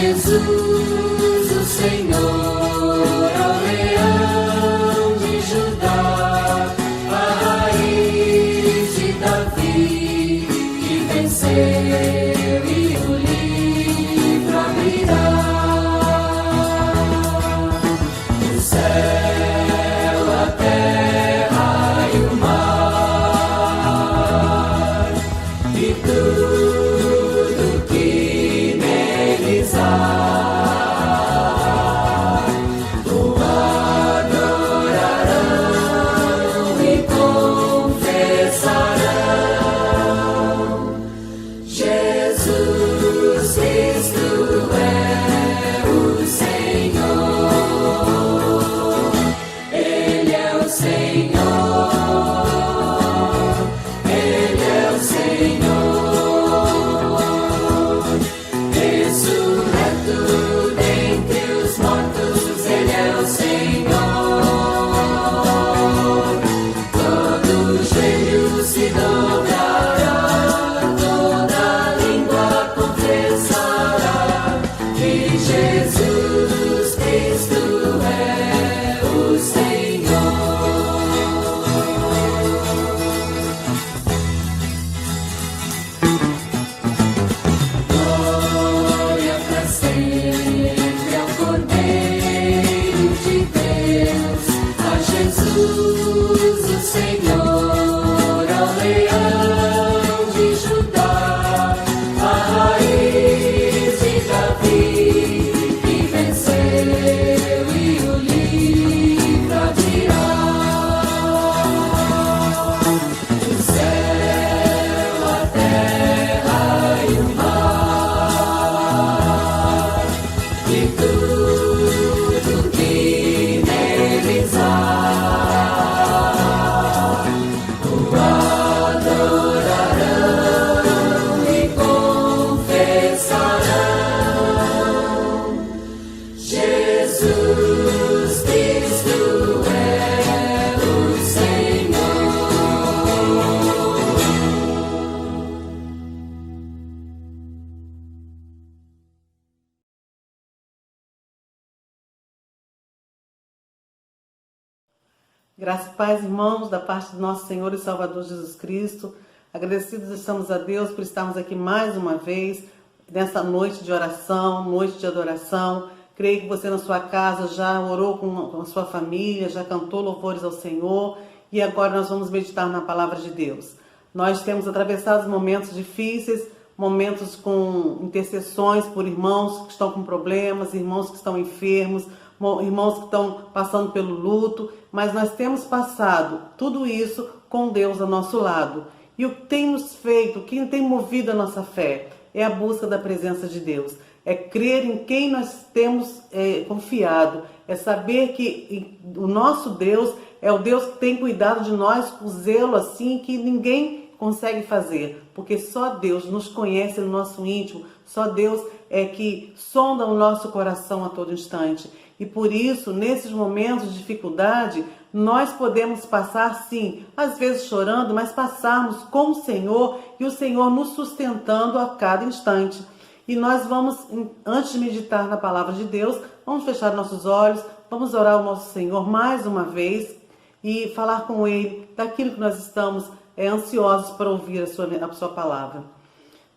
Jesus, o Senhor, ao leão de Judá, a raiz de Davi, que venceu e o livro abrirá. O céu, a terra e o mar, e tudo que neles há, o adorarão e confessarão: Jesus Cristo é o Senhor, Ele é o Senhor, Ele é o Senhor, ressurreto dentre os mortos, Ele é o Senhor. Todo joelho se dobrará, toda língua confessará que Jesus Cristo é o Senhor. Glória pra sempre ao Cordeiro de Deus, a Jesus o Senhor, ao leão de Judá, a raiz de Davi, que venceu e o livro abrirá. O céu, a terra e o mar, e tudo que neles há, o adorarão e confessarão: Jesus Cristo é o Senhor. Graça e paz, irmãos, da parte do nosso Senhor e Salvador Jesus Cristo. Agradecidos estamos a Deus por estarmos aqui mais uma vez, nessa noite de oração, noite de adoração. Creio que você na sua casa já orou com a sua família, já cantou louvores ao Senhor, e agora nós vamos meditar na palavra de Deus. Nós temos atravessado momentos difíceis, momentos com intercessões por irmãos que estão com problemas, irmãos que estão enfermos, irmãos que estão passando pelo luto, mas nós temos passado tudo isso com Deus ao nosso lado. E o que tem nos feito, o que tem movido a nossa fé, é a busca da presença de Deus. É crer em quem nós temos confiado, é saber que o nosso Deus é o Deus que tem cuidado de nós com zelo assim que ninguém consegue fazer, porque só Deus nos conhece no nosso íntimo, só Deus é que sonda o nosso coração a todo instante. E por isso, nesses momentos de dificuldade, nós podemos passar sim, às vezes chorando, mas passarmos com o Senhor e o Senhor nos sustentando a cada instante. E nós vamos, antes de meditar na palavra de Deus, vamos fechar nossos olhos, vamos orar ao nosso Senhor mais uma vez e falar com Ele daquilo que nós estamos ansiosos para ouvir a sua palavra.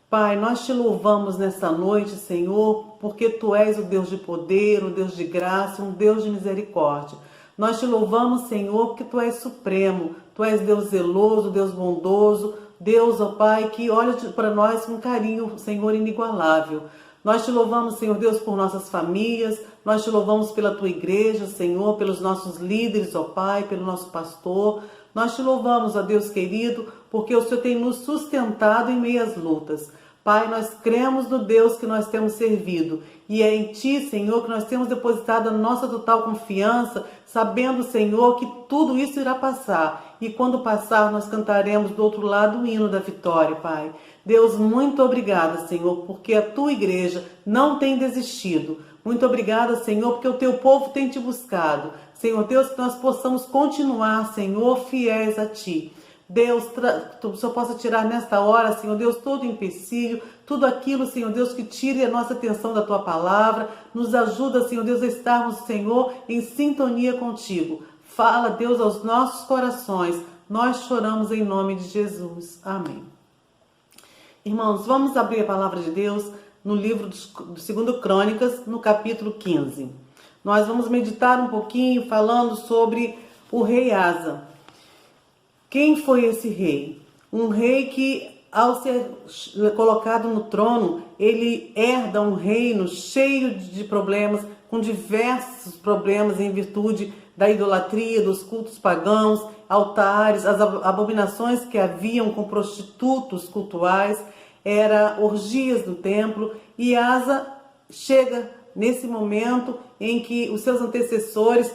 Pai, nós te louvamos nessa noite, Senhor, porque Tu és o Deus de poder, o Deus de graça, um Deus de misericórdia. Nós te louvamos, Senhor, porque Tu és supremo, Tu és Deus zeloso, Deus bondoso, Deus, ó Pai, que olha para nós com carinho, Senhor, inigualável. Nós te louvamos, Senhor Deus, por nossas famílias, nós te louvamos pela Tua igreja, Senhor, pelos nossos líderes, ó Pai, pelo nosso pastor. Nós te louvamos, ó Deus querido, porque o Senhor tem nos sustentado em meio às lutas. Pai, nós cremos no Deus que nós temos servido e é em Ti, Senhor, que nós temos depositado a nossa total confiança, sabendo, Senhor, que tudo isso irá passar e quando passar nós cantaremos do outro lado o hino da vitória, Pai. Deus, muito obrigada, Senhor, porque a Tua igreja não tem desistido. Muito obrigada, Senhor, porque o Teu povo tem Te buscado. Senhor Deus, que nós possamos continuar, Senhor, fiéis a Ti. Deus, que o Senhor possa tirar nesta hora, Senhor Deus, todo empecilho, tudo aquilo, Senhor Deus, que tire a nossa atenção da Tua palavra. Nos ajuda, Senhor Deus, a estarmos, Senhor, em sintonia contigo. Fala, Deus, aos nossos corações. Nós choramos em nome de Jesus. Amém. Irmãos, vamos abrir a palavra de Deus no livro do 2 Crônicas, no capítulo 15. Nós vamos meditar um pouquinho falando sobre o rei Asa. Quem foi esse rei? Um rei que, ao ser colocado no trono, ele herda um reino cheio de problemas, com diversos problemas em virtude da idolatria, dos cultos pagãos, altares, as abominações que haviam com prostitutos cultuais, era orgias no templo, e Asa chega nesse momento em que os seus antecessores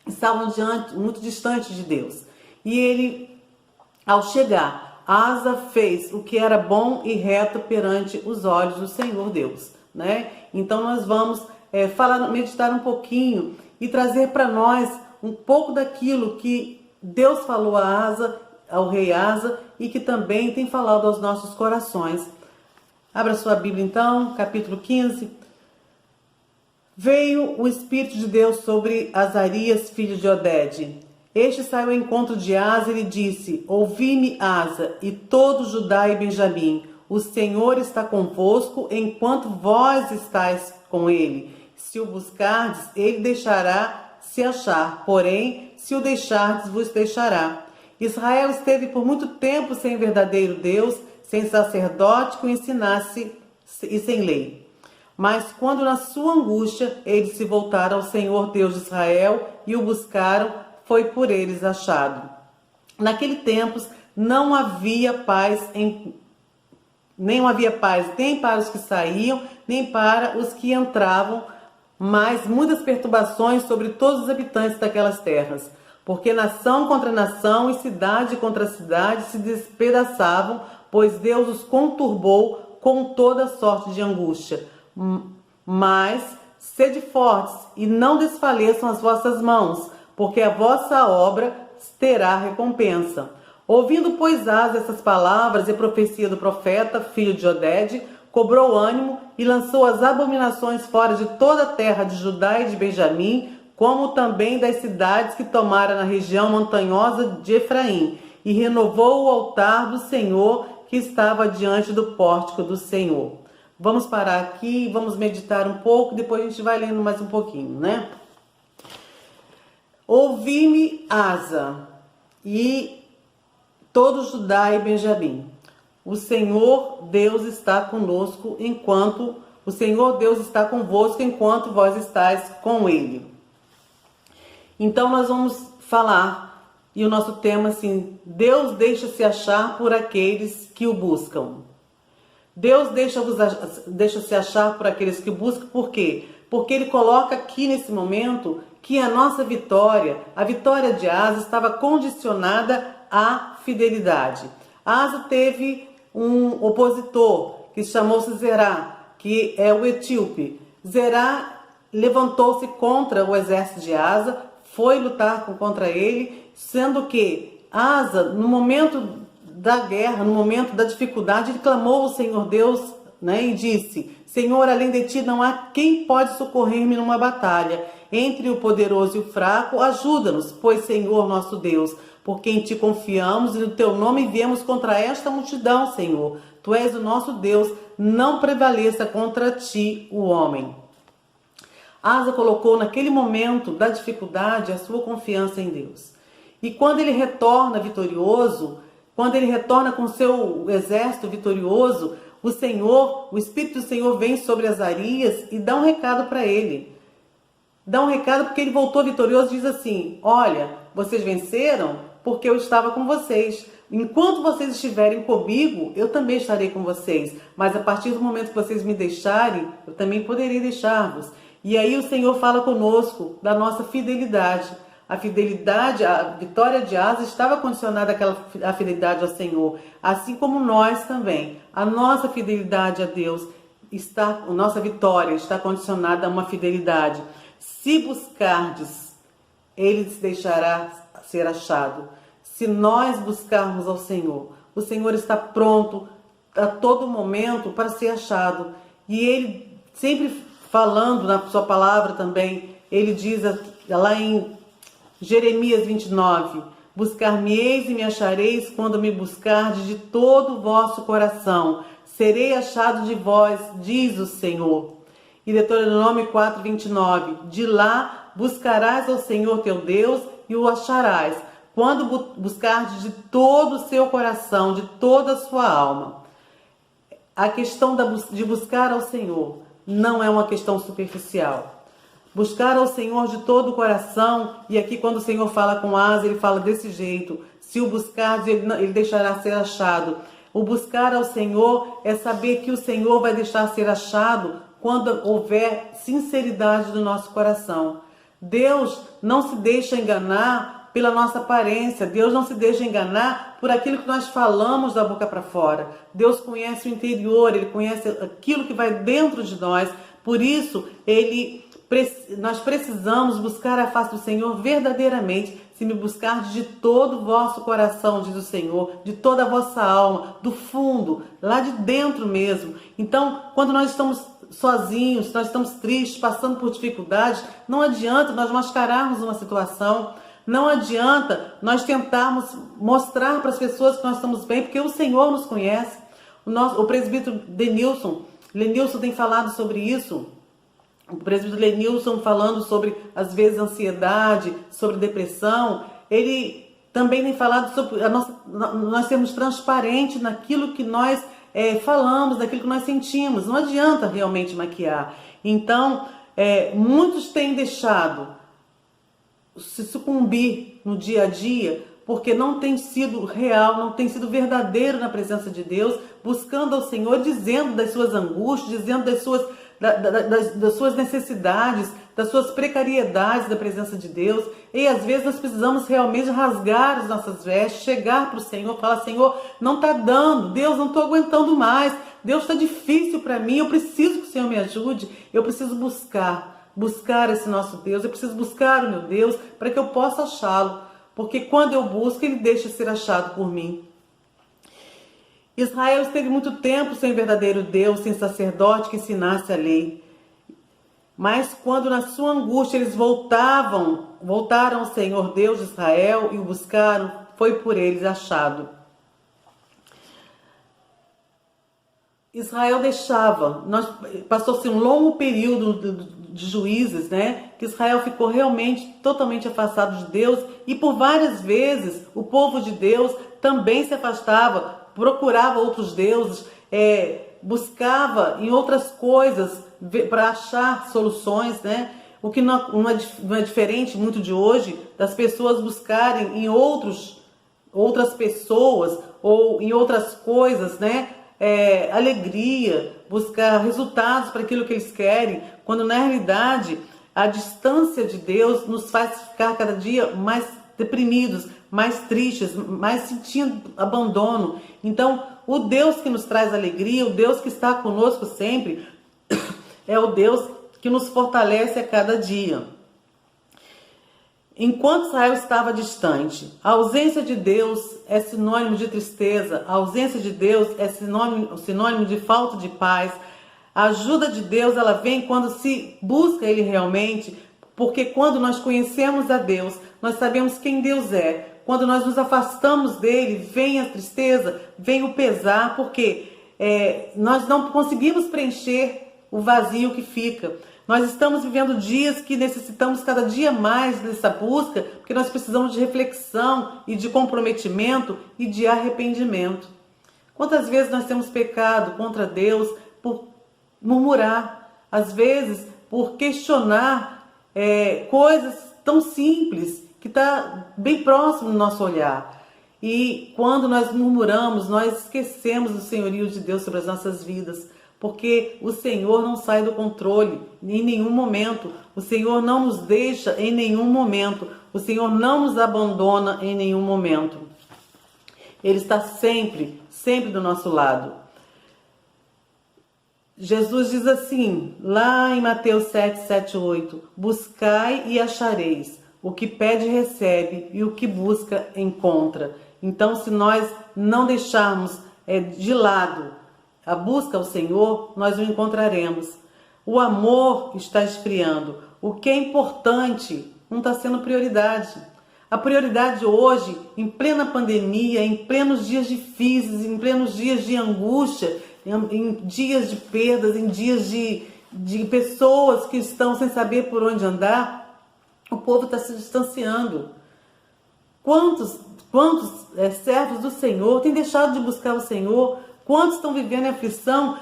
estavam muito distantes de Deus. E ele, ao chegar, Asa fez o que era bom e reto perante os olhos do Senhor Deus, né? Então nós vamos meditar um pouquinho e trazer para nós um pouco daquilo que Deus falou a Asa, ao rei Asa, e que também tem falado aos nossos corações. Abra sua Bíblia então, capítulo 15. Veio o Espírito de Deus sobre Azarias, filho de Oded. Este saiu ao encontro de Asa e lhe disse: Ouvi-me, Asa, e todo Judá e Benjamim. O Senhor está convosco, enquanto vós estáis com ele. Se o buscardes, ele deixará se achar, porém, se o deixardes, vos deixará. Israel esteve por muito tempo sem verdadeiro Deus, sem sacerdote que o ensinasse e sem lei. Mas quando na sua angústia eles se voltaram ao Senhor Deus de Israel e o buscaram, foi por eles achado. Naquele tempo não havia paz nem para os que saíam, nem para os que entravam, mas muitas perturbações sobre todos os habitantes daquelas terras, porque nação contra nação e cidade contra cidade se despedaçavam, pois Deus os conturbou com toda sorte de angústia. Mas sede fortes e não desfaleçam as vossas mãos, porque a vossa obra terá recompensa. Ouvindo, pois, Asa essas palavras e a profecia do profeta, filho de Oded, cobrou ânimo e lançou as abominações fora de toda a terra de Judá e de Benjamim, como também das cidades que tomara na região montanhosa de Efraim, e renovou o altar do Senhor que estava diante do pórtico do Senhor. Vamos parar aqui e vamos meditar um pouco, depois a gente vai lendo mais um pouquinho, né? Ouvi-me, Asa, e todo Judá e Benjamim. O Senhor Deus está conosco enquanto o Senhor Deus está convosco enquanto vós estáis com ele. Então nós vamos falar, e o nosso tema assim: Deus deixa-se achar por aqueles que o buscam. Deus deixa-se achar por aqueles que o buscam, por quê? Porque ele coloca aqui nesse momento que a nossa vitória, a vitória de Asa, estava condicionada à fidelidade. Asa teve um opositor que chamou-se Zerá, que é o etíope. Zerá levantou-se contra o exército de Asa, foi lutar contra ele, sendo que Asa, no momento da guerra, no momento da dificuldade, ele clamou ao Senhor Deus, né, e disse: Senhor, além de ti não há quem pode socorrer-me numa batalha. Entre o poderoso e o fraco, ajuda-nos, pois Senhor nosso Deus, porque em ti confiamos e no teu nome viemos contra esta multidão, Senhor. Tu és o nosso Deus, não prevaleça contra ti o homem. Asa colocou naquele momento da dificuldade a sua confiança em Deus. E quando ele retorna vitorioso, quando ele retorna com seu exército vitorioso, o Espírito do Senhor vem sobre Azarias e dá um recado para ele. Dá um recado porque ele voltou vitorioso e diz assim: olha, vocês venceram porque eu estava com vocês. Enquanto vocês estiverem comigo, eu também estarei com vocês. Mas a partir do momento que vocês me deixarem, eu também poderei deixar-vos. E aí o Senhor fala conosco da nossa fidelidade. A fidelidade, a vitória de Asa estava condicionada à fidelidade ao Senhor. Assim como nós também. A nossa fidelidade a Deus, a nossa vitória está condicionada a uma fidelidade. Se buscardes, ele se deixará ser achado. se nós buscarmos ao Senhor. O Senhor está pronto a todo momento para ser achado. E Ele sempre falando na sua palavra também, Ele diz lá em Jeremias 29, buscar-me-eis e me achareis quando me buscardes de todo o vosso coração. Serei achado de vós, diz o Senhor. E Deuteronômio 4, 29, de lá buscarás ao Senhor teu Deus e o acharás, quando buscardes de todo o seu coração, de toda a sua alma. A questão de buscar ao Senhor não é uma questão superficial. Buscar ao Senhor de todo o coração, e aqui quando o Senhor fala com Asa, ele fala desse jeito, se o buscar, ele deixará ser achado. O buscar ao Senhor é saber que o Senhor vai deixar ser achado quando houver sinceridade do nosso coração. Deus não se deixa enganar pela nossa aparência, Deus não se deixa enganar por aquilo que nós falamos da boca para fora. Deus conhece o interior, Ele conhece aquilo que vai dentro de nós, por isso nós precisamos buscar a face do Senhor verdadeiramente. Se me buscardes de todo o vosso coração, diz o Senhor, de toda a vossa alma, do fundo, lá de dentro mesmo. Então, quando nós estamos sozinhos, nós estamos tristes, passando por dificuldades, não adianta nós mascararmos uma situação, não adianta nós tentarmos mostrar para as pessoas que nós estamos bem, porque o Senhor nos conhece. O presbítero Lenilson tem falado sobre isso. O presbítero Lenilson falando sobre, às vezes, ansiedade, sobre depressão. Ele também tem falado sobre nós sermos transparentes naquilo que nós falamos, naquilo que nós sentimos. Não adianta realmente maquiar. Então, muitos têm deixado se sucumbir no dia a dia porque não tem sido real, não tem sido verdadeiro na presença de Deus, buscando ao Senhor, dizendo das suas angústias, dizendo das suas necessidades, das suas precariedades da presença de Deus. E às vezes nós precisamos realmente rasgar as nossas vestes, chegar para o Senhor, falar: Senhor, não está dando, Deus, não estou aguentando mais, Deus, está difícil para mim, eu preciso que o Senhor me ajude, eu preciso buscar esse nosso Deus, eu preciso buscar o meu Deus para que eu possa achá-lo, porque quando eu busco, Ele deixa ser achado por mim. Israel esteve muito tempo sem verdadeiro Deus, sem sacerdote que ensinasse a lei. Mas quando na sua angústia eles voltaram ao Senhor Deus de Israel e o buscaram, foi por eles achado. Israel passou-se um longo período de juízes, né? Que Israel ficou realmente totalmente afastado de Deus, e por várias vezes o povo de Deus também se afastava, procurava outros deuses, buscava em outras coisas para achar soluções, né? O que não é diferente muito de hoje, das pessoas buscarem em outras pessoas ou em outras coisas, né? Alegria, buscar resultados para aquilo que eles querem, quando na realidade a distância de Deus nos faz ficar cada dia mais deprimidos, mais tristes, mais sentindo abandono. Então, o Deus que nos traz alegria, o Deus que está conosco sempre, é o Deus que nos fortalece a cada dia. Enquanto Israel estava distante, a ausência de Deus é sinônimo de tristeza, a ausência de Deus é sinônimo de falta de paz. A ajuda de Deus, ela vem quando se busca Ele realmente, porque quando nós conhecemos a Deus, nós sabemos quem Deus é. Quando nós nos afastamos dele, vem a tristeza, vem o pesar, porque nós não conseguimos preencher o vazio que fica. Nós estamos vivendo dias que necessitamos cada dia mais dessa busca, porque nós precisamos de reflexão e de comprometimento e de arrependimento. Quantas vezes nós temos pecado contra Deus por murmurar, às vezes por questionar coisas tão simples, que está bem próximo do nosso olhar. E quando nós murmuramos, nós esquecemos o senhorio de Deus sobre as nossas vidas, porque o Senhor não sai do controle em nenhum momento, o Senhor não nos deixa em nenhum momento, o Senhor não nos abandona em nenhum momento. Ele está sempre, sempre do nosso lado. Jesus diz assim, lá em Mateus 7, 7, 8, buscai e achareis, o que pede recebe e o que busca encontra. Então, se nós não deixarmos de lado a busca ao Senhor, nós o encontraremos. O amor está esfriando. O que é importante não está sendo prioridade. A prioridade hoje, em plena pandemia, em plenos dias difíceis, em plenos dias de angústia, em dias de perdas, em dias de pessoas que estão sem saber por onde andar, o povo está se distanciando. Quantos servos do Senhor têm deixado de buscar o Senhor? Quantos estão vivendo em aflição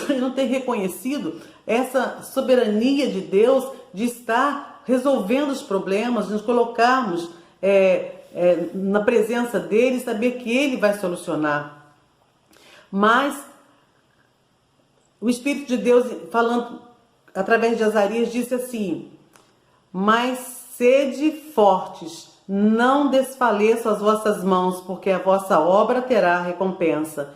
e não têm reconhecido essa soberania de Deus de estar resolvendo os problemas, de nos colocarmos na presença dele e saber que ele vai solucionar? Mas o Espírito de Deus, falando através de Azarias, disse assim: mas sede fortes, não desfaleçam as vossas mãos, porque a vossa obra terá recompensa.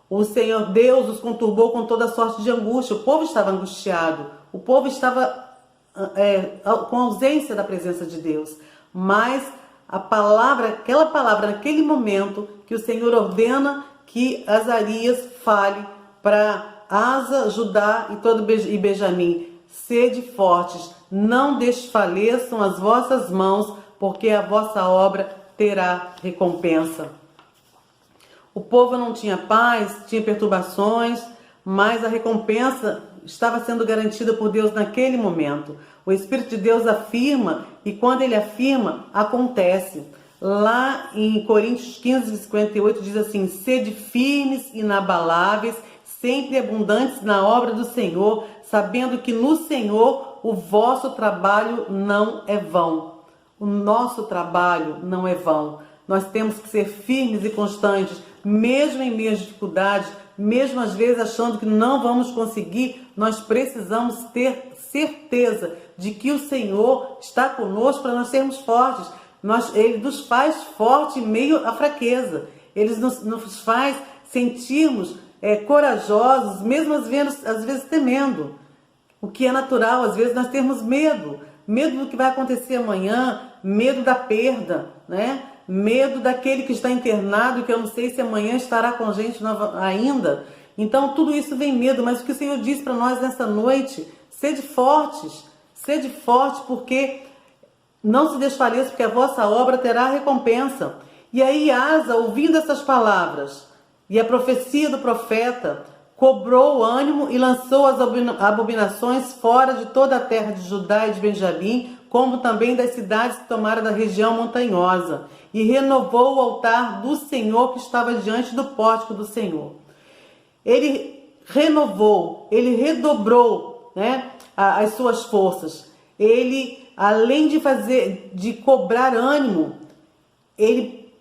O Senhor Deus os conturbou com toda sorte de angústia. O povo estava angustiado, o povo estava com ausência da presença de Deus. Mas aquela palavra naquele momento que o Senhor ordena que Azarias fale para Asa, Judá e Benjamim: sede fortes, não desfaleçam as vossas mãos, porque a vossa obra terá recompensa. O povo não tinha paz, tinha perturbações, mas a recompensa estava sendo garantida por Deus naquele momento. O Espírito de Deus afirma, e quando ele afirma, acontece. Lá em Coríntios 15:58 diz assim: sede firmes, inabaláveis, sempre abundantes na obra do Senhor, sabendo que no Senhor o vosso trabalho não é vão. O nosso trabalho não é vão. Nós temos que ser firmes e constantes, mesmo em meio às dificuldades, mesmo às vezes achando que não vamos conseguir. Nós precisamos ter certeza de que o Senhor está conosco para nós sermos fortes. Ele nos faz forte em meio à fraqueza. Ele nos faz sentirmos corajosos, mesmo às vezes temendo. O que é natural, às vezes nós temos medo. Medo do que vai acontecer amanhã, medo da perda, né? Medo daquele que está internado, que eu não sei se amanhã estará com a gente ainda. Então tudo isso vem medo, mas o que o Senhor diz para nós nessa noite: sede fortes, porque não se desfaleça, porque a vossa obra terá recompensa. E aí Asa, ouvindo essas palavras e a profecia do profeta, cobrou o ânimo e lançou as abominações fora de toda a terra de Judá e de Benjamim, como também das cidades que tomaram da região montanhosa, e renovou o altar do Senhor que estava diante do pórtico do Senhor. Ele renovou, ele redobrou, né, as suas forças. Ele, além de cobrar ânimo, ele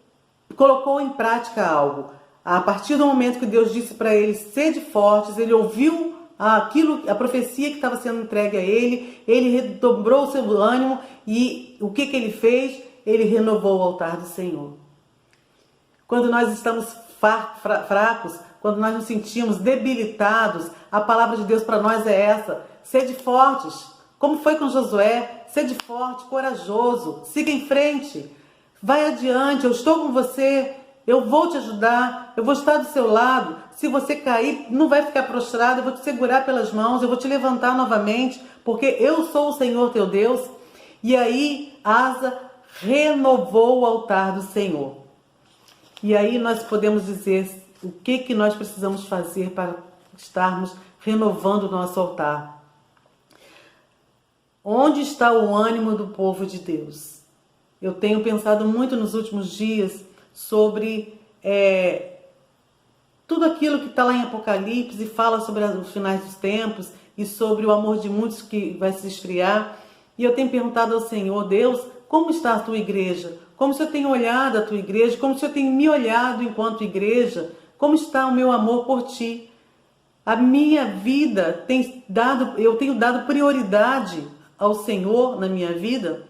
colocou em prática algo. A partir do momento que Deus disse para ele: sede fortes, ele ouviu a profecia que estava sendo entregue a ele, ele redobrou o seu ânimo e o que ele fez? Ele renovou o altar do Senhor. Quando nós estamos fracos, quando nós nos sentimos debilitados, a palavra de Deus para nós é essa: sede fortes, como foi com Josué, sede forte, corajoso, siga em frente, vai adiante, eu estou com você, eu vou te ajudar, eu vou estar do seu lado. Se você cair, não vai ficar prostrado, eu vou te segurar pelas mãos, eu vou te levantar novamente, porque eu sou o Senhor teu Deus. E aí Asa renovou o altar do Senhor. E aí nós podemos dizer o que nós precisamos fazer para estarmos renovando o nosso altar. Onde está o ânimo do povo de Deus? Eu tenho pensado muito nos últimos dias sobre tudo aquilo que está lá em Apocalipse e fala sobre os finais dos tempos e sobre o amor de muitos que vai se esfriar. E eu tenho perguntado ao Senhor: Deus, como está a tua igreja? Como o Senhor tem olhado a tua igreja? Como o Senhor tem me olhado enquanto igreja? Como está o meu amor por ti? A minha vida eu tenho dado prioridade ao Senhor na minha vida?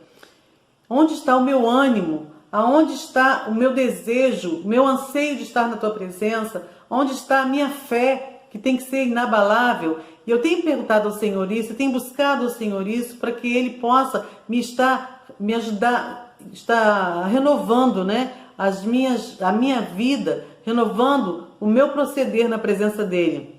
Onde está o meu ânimo? Aonde está o meu desejo, o meu anseio de estar na tua presença? Onde está a minha fé, que tem que ser inabalável? E eu tenho perguntado ao Senhor isso, eu tenho buscado ao Senhor isso, para que Ele possa me estar me ajudar, está renovando, né, a minha vida, renovando o meu proceder na presença dele.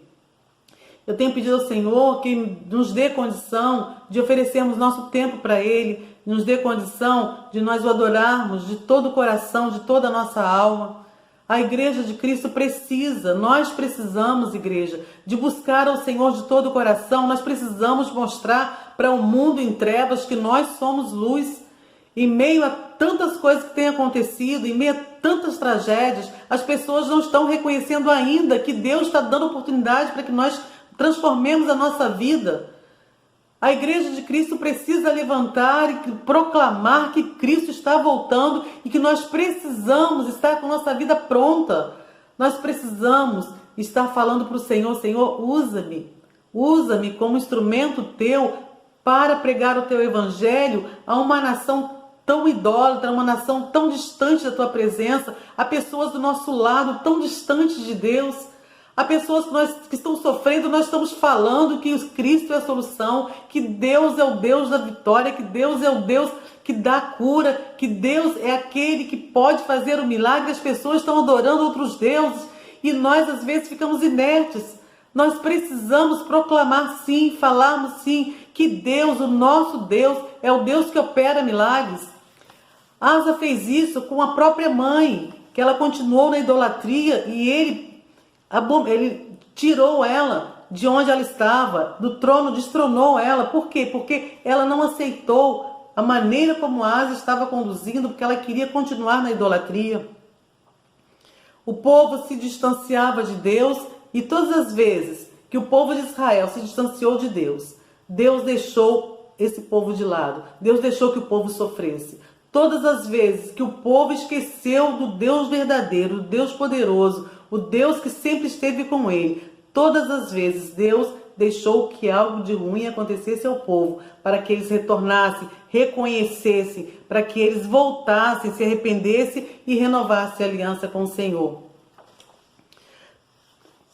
Eu tenho pedido ao Senhor que nos dê condição de oferecermos nosso tempo para Ele, nos dê condição de nós o adorarmos de todo o coração, de toda a nossa alma. A Igreja de Cristo precisa, nós precisamos, igreja, de buscar ao Senhor de todo o coração. Nós precisamos mostrar para o mundo em trevas que nós somos luz. Em meio a tantas coisas que têm acontecido, em meio a tantas tragédias, as pessoas não estão reconhecendo ainda que Deus está dando oportunidade para que nós transformemos a nossa vida. A Igreja de Cristo precisa levantar e proclamar que Cristo está voltando e que nós precisamos estar com nossa vida pronta. Nós precisamos estar falando para o Senhor: Senhor, usa-me como instrumento teu para pregar o teu evangelho a uma nação tão idólatra, uma nação tão distante da tua presença, a pessoas do nosso lado tão distantes de Deus. Há pessoas que estão sofrendo, nós estamos falando que Cristo é a solução, que Deus é o Deus da vitória, que Deus é o Deus que dá cura, que Deus é aquele que pode fazer o milagre. As pessoas estão adorando outros deuses e nós às vezes ficamos inertes. Nós precisamos proclamar sim, falarmos sim, que Deus, o nosso Deus, é o Deus que opera milagres. Asa fez isso com a própria mãe, que ela continuou na idolatria e ele tirou ela de onde ela estava, do trono, destronou ela. Por quê? Porque ela não aceitou a maneira como Asa estava conduzindo, porque ela queria continuar na idolatria. O povo se distanciava de Deus e todas as vezes que o povo de Israel se distanciou de Deus, Deus deixou esse povo de lado. Deus deixou que o povo sofresse. Todas as vezes que o povo esqueceu do Deus verdadeiro, do Deus poderoso, o Deus que sempre esteve com ele, todas as vezes Deus deixou que algo de ruim acontecesse ao povo, para que eles retornassem, reconhecessem, para que eles voltassem, se arrependessem e renovassem a aliança com o Senhor.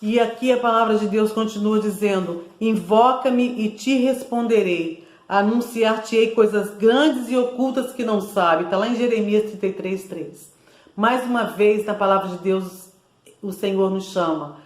E aqui a palavra de Deus continua dizendo: invoca-me e te responderei, anunciar-te-ei coisas grandes e ocultas que não sabe. Está lá em Jeremias 33:3. Mais uma vez na palavra de Deus o Senhor nos chama: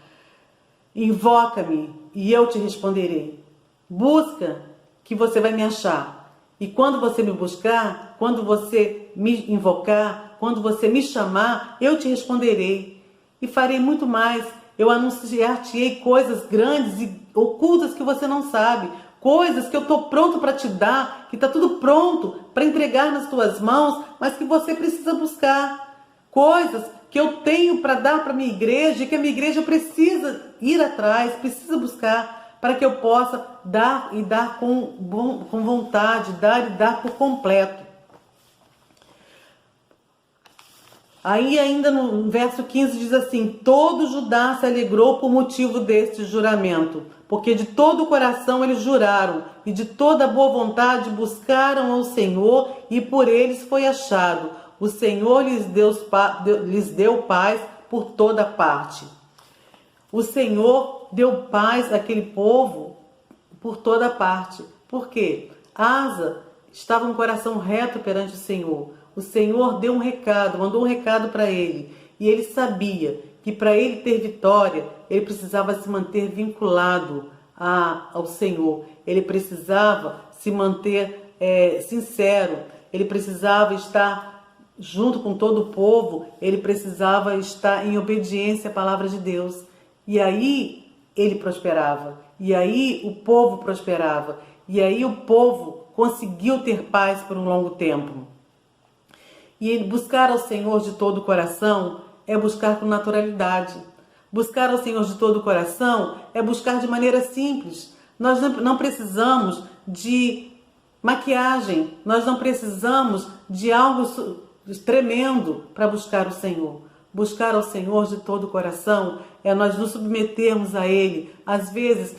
invoca-me e eu te responderei. Busca que você vai me achar. E quando você me buscar, quando você me invocar, quando você me chamar, eu te responderei. E farei muito mais. Eu anunciar-te-ei coisas grandes e ocultas que você não sabe. Coisas que eu estou pronto para te dar, que está tudo pronto para entregar nas tuas mãos, mas que você precisa buscar. Coisas que eu tenho para dar para a minha igreja e que a minha igreja precisa ir atrás, precisa buscar, para que eu possa dar e dar com vontade, dar e dar por completo. Aí ainda no verso 15 diz assim: todo Judá se alegrou por motivo deste juramento, porque de todo o coração eles juraram e de toda boa vontade buscaram ao Senhor, e por eles foi achado. O Senhor lhes deu paz por toda parte. O Senhor deu paz àquele povo por toda parte. Por quê? Asa estava com o coração reto perante o Senhor. O Senhor deu um recado, mandou um recado para ele. E ele sabia que para ele ter vitória, ele precisava se manter vinculado ao Senhor. Ele precisava se manter sincero. Ele precisava estar junto com todo o povo. Ele precisava estar em obediência à palavra de Deus. E aí ele prosperava. E aí o povo prosperava. E aí o povo conseguiu ter paz por um longo tempo. E buscar ao Senhor de todo o coração é buscar com naturalidade. Buscar ao Senhor de todo o coração é buscar de maneira simples. Nós não precisamos de maquiagem, nós não precisamos de algo tremendo para buscar o Senhor. Buscar ao Senhor de todo o coração é nós nos submetermos a Ele, às vezes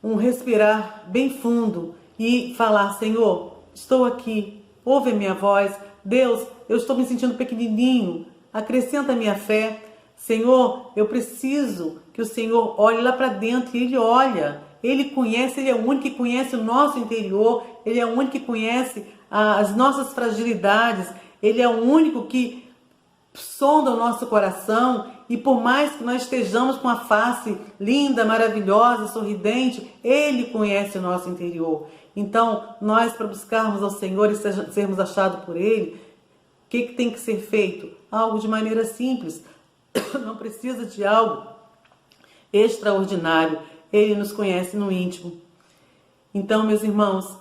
um respirar bem fundo e falar: Senhor, estou aqui, ouve a minha voz. Deus, eu estou me sentindo pequenininho, acrescenta a minha fé. Senhor, eu preciso que o Senhor olhe lá para dentro. E Ele olha, Ele conhece, Ele é o único que conhece o nosso interior, Ele é o único que conhece as nossas fragilidades. Ele é o único que sonda o nosso coração, e por mais que nós estejamos com a face linda, maravilhosa, sorridente, Ele conhece o nosso interior. Então, nós, para buscarmos ao Senhor e sermos achados por Ele, o que tem que ser feito? Algo de maneira simples. Não precisa de algo extraordinário. Ele nos conhece no íntimo. Então, meus irmãos,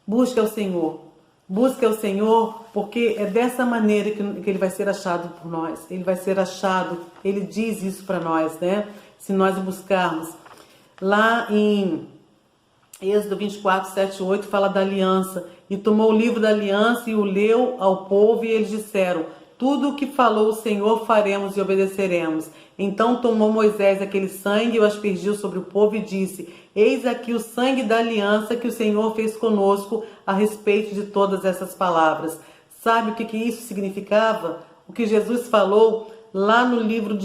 busque ao Senhor. Busque ao Senhor, porque é dessa maneira que Ele vai ser achado por nós. Ele vai ser achado. Ele diz isso para nós, né? Se nós o buscarmos. Lá em Êxodo 24, 7, 8, fala da aliança. E tomou o livro da aliança e o leu ao povo, e eles disseram: tudo o que falou o Senhor faremos e obedeceremos. Então tomou Moisés aquele sangue e o aspergiu sobre o povo e disse: eis aqui o sangue da aliança que o Senhor fez conosco a respeito de todas essas palavras. Sabe o que isso significava? O que Jesus falou lá no livro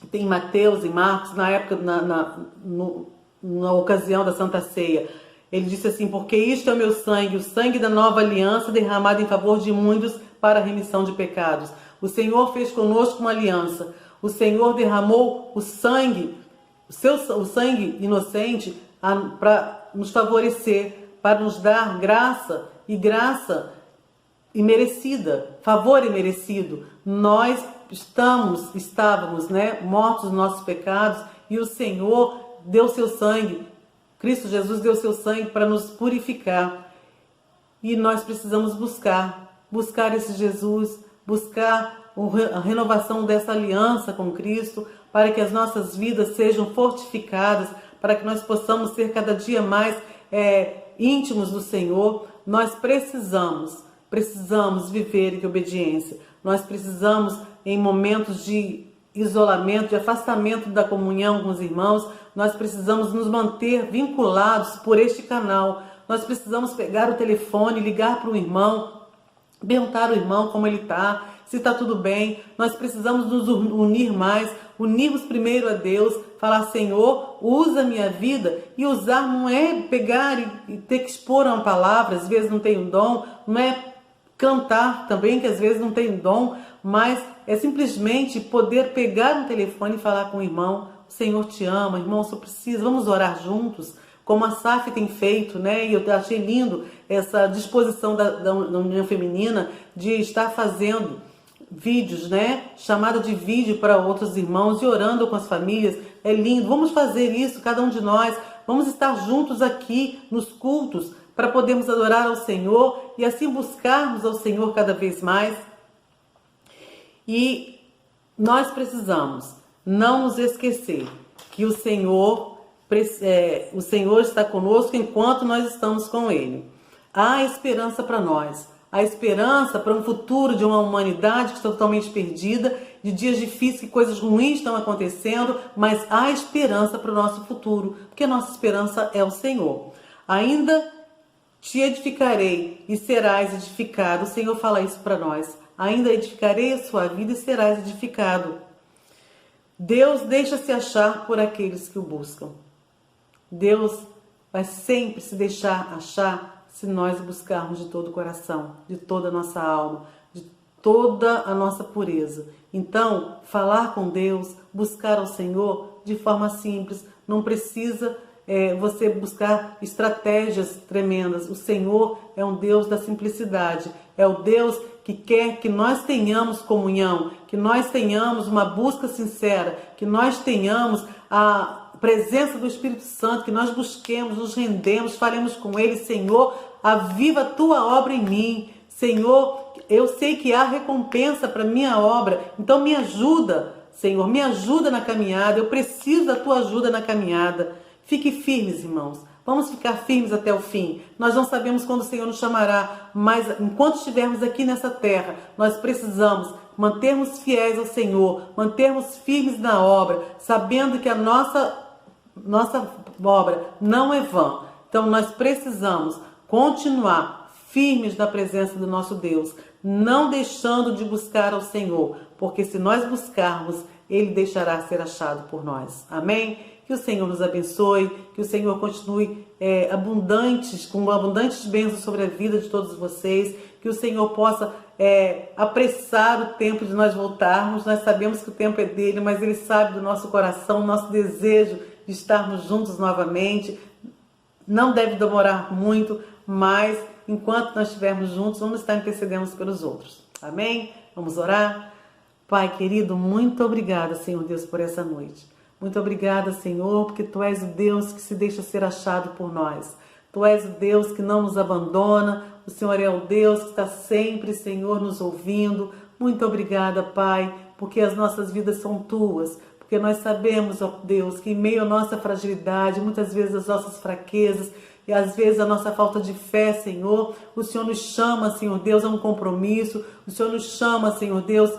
tem Mateus e Marcos, na época, na ocasião da Santa Ceia. Ele disse assim: porque isto é o meu sangue, o sangue da nova aliança derramado em favor de muitos para a remissão de pecados. O Senhor fez conosco uma aliança. O Senhor derramou o sangue, o sangue inocente, para nos favorecer, para nos dar graça imerecida, favor imerecido. Nós estávamos, né, mortos nos nossos pecados, e o Senhor deu seu sangue. Cristo Jesus deu seu sangue para nos purificar. E nós precisamos buscar esse Jesus, buscar a renovação dessa aliança com Cristo, para que as nossas vidas sejam fortificadas, para que nós possamos ser cada dia mais íntimos do Senhor. Nós precisamos viver em obediência. Nós precisamos, em momentos de isolamento, de afastamento da comunhão com os irmãos, nós precisamos nos manter vinculados por este canal. Nós precisamos pegar o telefone, ligar para o irmão, perguntar ao irmão como ele está, se está tudo bem. Nós precisamos nos unir mais, unirmos primeiro a Deus, falar: Senhor, usa a minha vida. E usar não é pegar e ter que expor uma palavra, às vezes não tem um dom, não é cantar também, que às vezes não tem dom, mas é simplesmente poder pegar um telefone e falar com o irmão: o Senhor te ama, irmão, só precisa, vamos orar juntos, como a SAF tem feito, né? E eu achei lindo essa disposição da União Feminina de estar fazendo vídeos, né? Chamada de vídeo para outros irmãos e orando com as famílias. É lindo. Vamos fazer isso, cada um de nós. Vamos estar juntos aqui nos cultos para podermos adorar ao Senhor e assim buscarmos ao Senhor cada vez mais. E nós precisamos não nos esquecer que o Senhor está conosco enquanto nós estamos com Ele. Há esperança para nós. Há esperança para um futuro de uma humanidade que está totalmente perdida, de dias difíceis, que coisas ruins estão acontecendo, mas há esperança para o nosso futuro, porque a nossa esperança é o Senhor. Ainda te edificarei e serás edificado. O Senhor fala isso para nós. Ainda edificarei a sua vida e serás edificado. Deus deixa-se achar por aqueles que o buscam. Deus vai sempre se deixar achar se nós buscarmos de todo o coração, de toda a nossa alma, de toda a nossa pureza. Então, falar com Deus, buscar ao Senhor de forma simples, não precisa você buscar estratégias tremendas. O Senhor é um Deus da simplicidade, é o Deus que quer que nós tenhamos comunhão, que nós tenhamos uma busca sincera, que nós tenhamos a presença do Espírito Santo, que nós busquemos, nos rendemos, falemos com Ele: Senhor, aviva a Tua obra em mim. Senhor, eu sei que há recompensa para a minha obra, então me ajuda, Senhor, me ajuda na caminhada, eu preciso da Tua ajuda na caminhada. Fique firmes, irmãos, vamos ficar firmes até o fim. Nós não sabemos quando o Senhor nos chamará, mas enquanto estivermos aqui nessa terra, nós precisamos mantermos fiéis ao Senhor, mantermos firmes na obra, sabendo que a nossa obra não é vã. Então nós precisamos continuar firmes na presença do nosso Deus, não deixando de buscar ao Senhor, porque se nós buscarmos, Ele deixará ser achado por nós. Amém? Que o Senhor nos abençoe, que o Senhor continue com abundantes bênçãos sobre a vida de todos vocês, que o Senhor possa apressar o tempo de nós voltarmos. Nós sabemos que o tempo é dele, mas Ele sabe do nosso coração, nosso desejo de estarmos juntos novamente. Não deve demorar muito, mas enquanto nós estivermos juntos, vamos estar intercedendo uns pelos outros. Amém? Vamos orar? Pai querido, muito obrigada, Senhor Deus, por essa noite. Muito obrigada, Senhor, porque Tu és o Deus que se deixa ser achado por nós. Tu és o Deus que não nos abandona. O Senhor é o Deus que está sempre, Senhor, nos ouvindo. Muito obrigada, Pai, porque as nossas vidas são Tuas. Porque nós sabemos, ó Deus, que em meio à nossa fragilidade, muitas vezes as nossas fraquezas e às vezes a nossa falta de fé, Senhor, o Senhor nos chama, Senhor Deus, a um compromisso. O Senhor nos chama, Senhor Deus,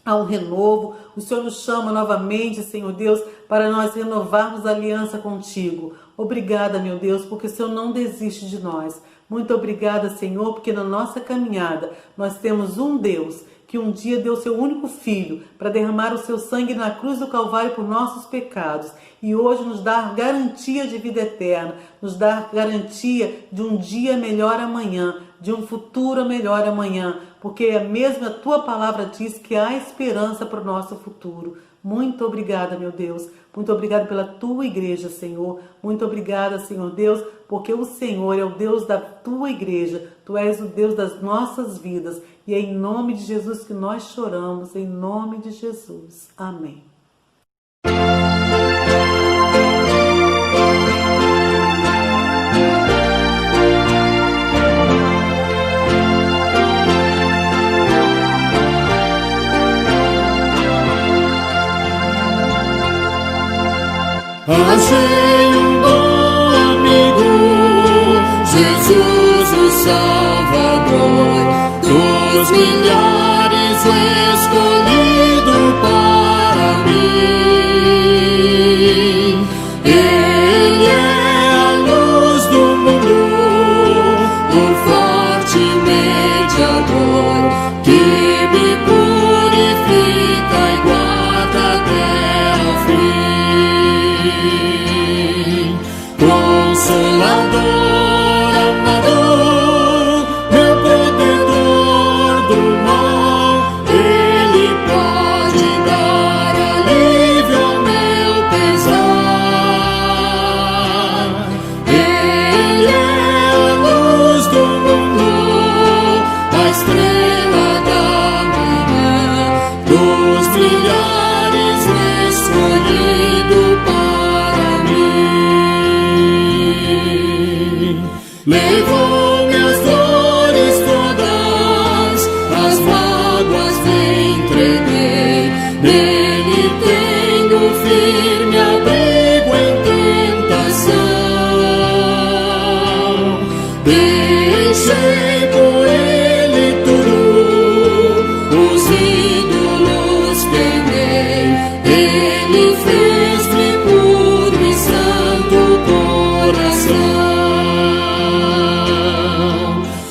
a um renovo. O Senhor nos chama novamente, Senhor Deus, para nós renovarmos a aliança contigo. Obrigada, meu Deus, porque o Senhor não desiste de nós. Muito obrigada, Senhor, porque na nossa caminhada nós temos um Deus que um dia deu seu único filho para derramar o seu sangue na cruz do Calvário por nossos pecados e hoje nos dá garantia de vida eterna, nos dá garantia de um dia melhor amanhã, de um futuro melhor amanhã, porque a Tua palavra diz que há esperança para o nosso futuro. Muito obrigada, meu Deus. Muito obrigada pela Tua igreja, Senhor. Muito obrigada, Senhor Deus, porque o Senhor é o Deus da Tua igreja. Tu és o Deus das nossas vidas. E é em nome de Jesus que nós choramos. Em nome de Jesus. Amém. Achei um bom amigo, Jesus o Salvador, dos milhares escolhido para mim. Ele é a luz do mundo, o forte mediador, que me purifica e guarda até ao fim. Consolador, amador, meu protetor do mal, Ele pode dar alívio ao meu pesar. Ele é a luz do mundo, a estrela da manhã, dos milhares escolhido para mim. Levou minhas dores todas, as mágoas me entreguei. Nele tenho firme abrigo em tentação. Deixei por Ele tudo, os ídolos queimei. Ele fez-me puro e santo coração.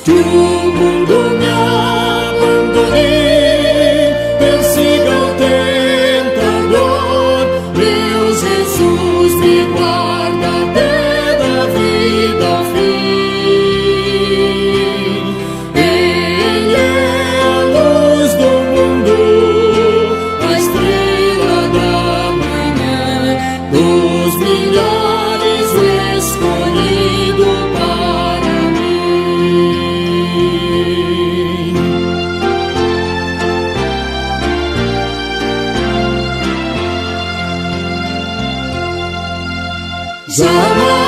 Que o mundo me abandone, persiga o tentador, meu Jesus me guarda até da vida ao fim. Ele é a luz do mundo, a estrela da manhã, dos milhares escolhido para mim. Jamais